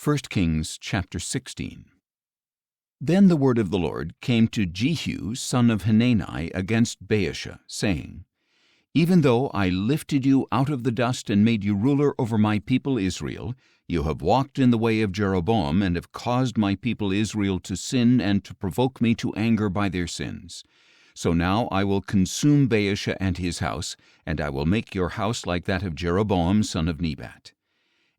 1 Kings chapter 16. Then the word of the Lord came to Jehu son of Hanani against Baasha, saying, Even though I lifted you out of the dust and made you ruler over my people Israel, you have walked in the way of Jeroboam and have caused my people Israel to sin and to provoke me to anger by their sins. So now I will consume Baasha and his house, and I will make your house like that of Jeroboam son of Nebat.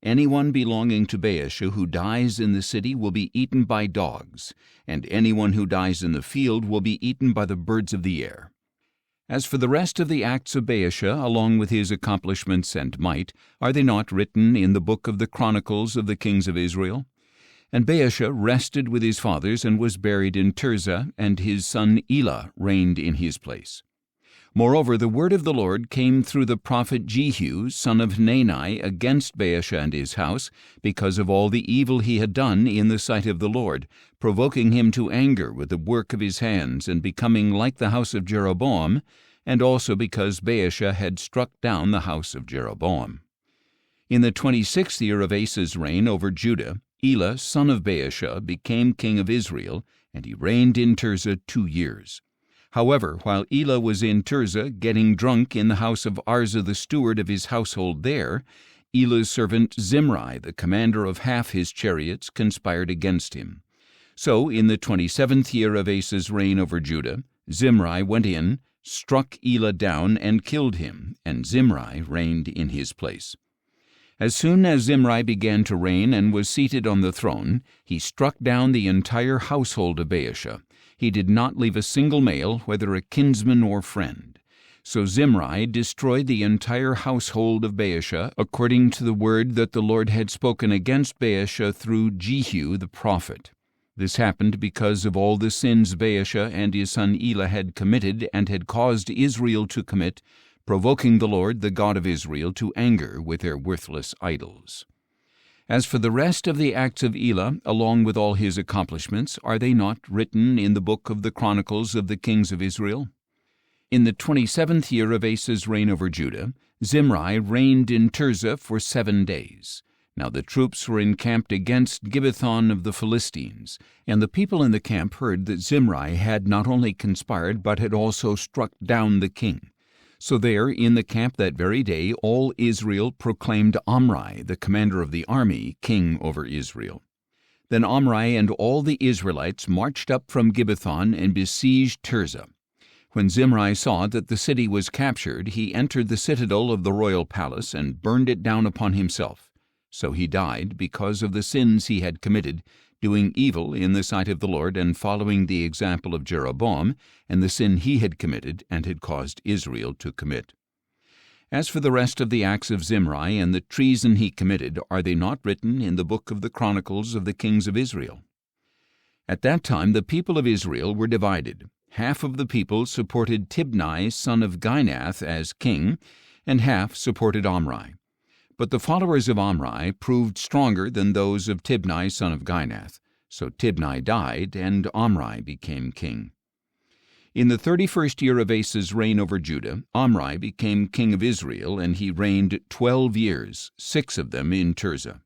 Anyone belonging to Baasha who dies in the city will be eaten by dogs, and anyone who dies in the field will be eaten by the birds of the air. As for the rest of the acts of Baasha, along with his accomplishments and might, are they not written in the book of the Chronicles of the kings of Israel? And Baasha rested with his fathers and was buried in Tirzah, and his son Elah reigned in his place. Moreover, the word of the Lord came through the prophet Jehu, son of Hanani, against Baasha and his house, because of all the evil he had done in the sight of the Lord, provoking him to anger with the work of his hands, and becoming like the house of Jeroboam, and also because Baasha had struck down the house of Jeroboam. In the 26th year of Asa's reign over Judah, Elah, son of Baasha, became king of Israel, and he reigned in Tirzah 2 years. However, while Elah was in Tirzah, getting drunk in the house of Arza the steward of his household there, Elah's servant Zimri, the commander of half his chariots, conspired against him. So, in the 27th year of Asa's reign over Judah, Zimri went in, struck Elah down, and killed him, and Zimri reigned in his place. As soon as Zimri began to reign and was seated on the throne, he struck down the entire household of Baasha. He did not leave a single male, whether a kinsman or friend. So Zimri destroyed the entire household of Baasha, according to the word that the Lord had spoken against Baasha through Jehu the prophet. This happened because of all the sins Baasha and his son Elah had committed and had caused Israel to commit, provoking the Lord, the God of Israel, to anger with their worthless idols. As for the rest of the acts of Elah, along with all his accomplishments, are they not written in the book of the Chronicles of the kings of Israel? In the 27th year of Asa's reign over Judah, Zimri reigned in Tirzah for 7 days. Now the troops were encamped against Gibbethon of the Philistines, and the people in the camp heard that Zimri had not only conspired but had also struck down the king. So there, in the camp that very day, all Israel proclaimed Omri, the commander of the army, king over Israel. Then Omri and all the Israelites marched up from Gibbethon and besieged Tirzah. When Zimri saw that the city was captured, he entered the citadel of the royal palace and burned it down upon himself. So he died because of the sins he had committed, doing evil in the sight of the Lord and following the example of Jeroboam and the sin he had committed and had caused Israel to commit. As for the rest of the acts of Zimri and the treason he committed, are they not written in the book of the Chronicles of the kings of Israel? At that time the people of Israel were divided. Half of the people supported Tibni son of Ginath as king, and half supported Omri. But the followers of Omri proved stronger than those of Tibni son of Ginath. So Tibni died, and Omri became king. In the 31st year of Asa's reign over Judah, Omri became king of Israel, and he reigned 12 years, 6 of them in Tirzah.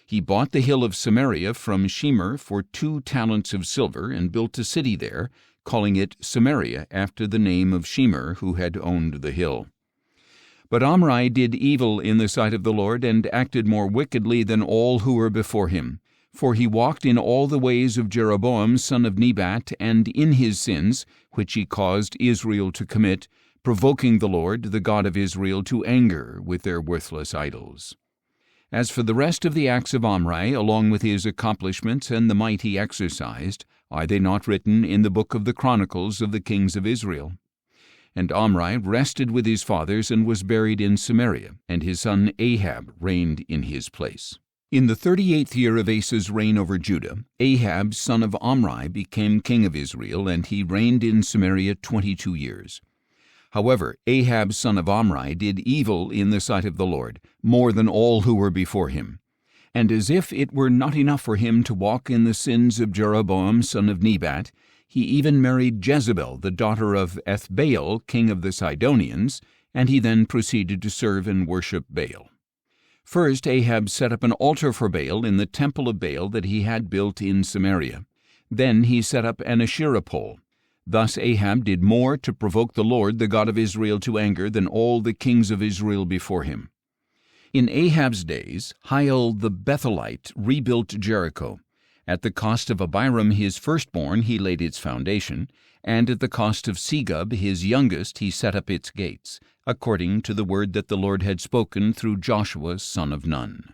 He bought the hill of Samaria from Shemer for 2 talents of silver, and built a city there, calling it Samaria after the name of Shemer, who had owned the hill. But Omri did evil in the sight of the Lord, and acted more wickedly than all who were before him. For he walked in all the ways of Jeroboam son of Nebat, and in his sins, which he caused Israel to commit, provoking the Lord, the God of Israel, to anger with their worthless idols. As for the rest of the acts of Omri, along with his accomplishments and the might he exercised, are they not written in the book of the Chronicles of the kings of Israel? And Omri rested with his fathers and was buried in Samaria, and his son Ahab reigned in his place. In the 38th year of Asa's reign over Judah, Ahab son of Omri became king of Israel, and he reigned in Samaria 22 years. However, Ahab son of Omri did evil in the sight of the Lord, more than all who were before him. And as if it were not enough for him to walk in the sins of Jeroboam son of Nebat, he even married Jezebel, the daughter of Ethbaal, king of the Sidonians, and he then proceeded to serve and worship Baal. First, Ahab set up an altar for Baal in the temple of Baal that he had built in Samaria. Then he set up an Asherah pole. Thus Ahab did more to provoke the Lord, the God of Israel, to anger than all the kings of Israel before him. In Ahab's days, Hiel the Bethelite rebuilt Jericho. At the cost of Abiram his firstborn he laid its foundation, and at the cost of Segub his youngest he set up its gates, according to the word that the Lord had spoken through Joshua son of Nun.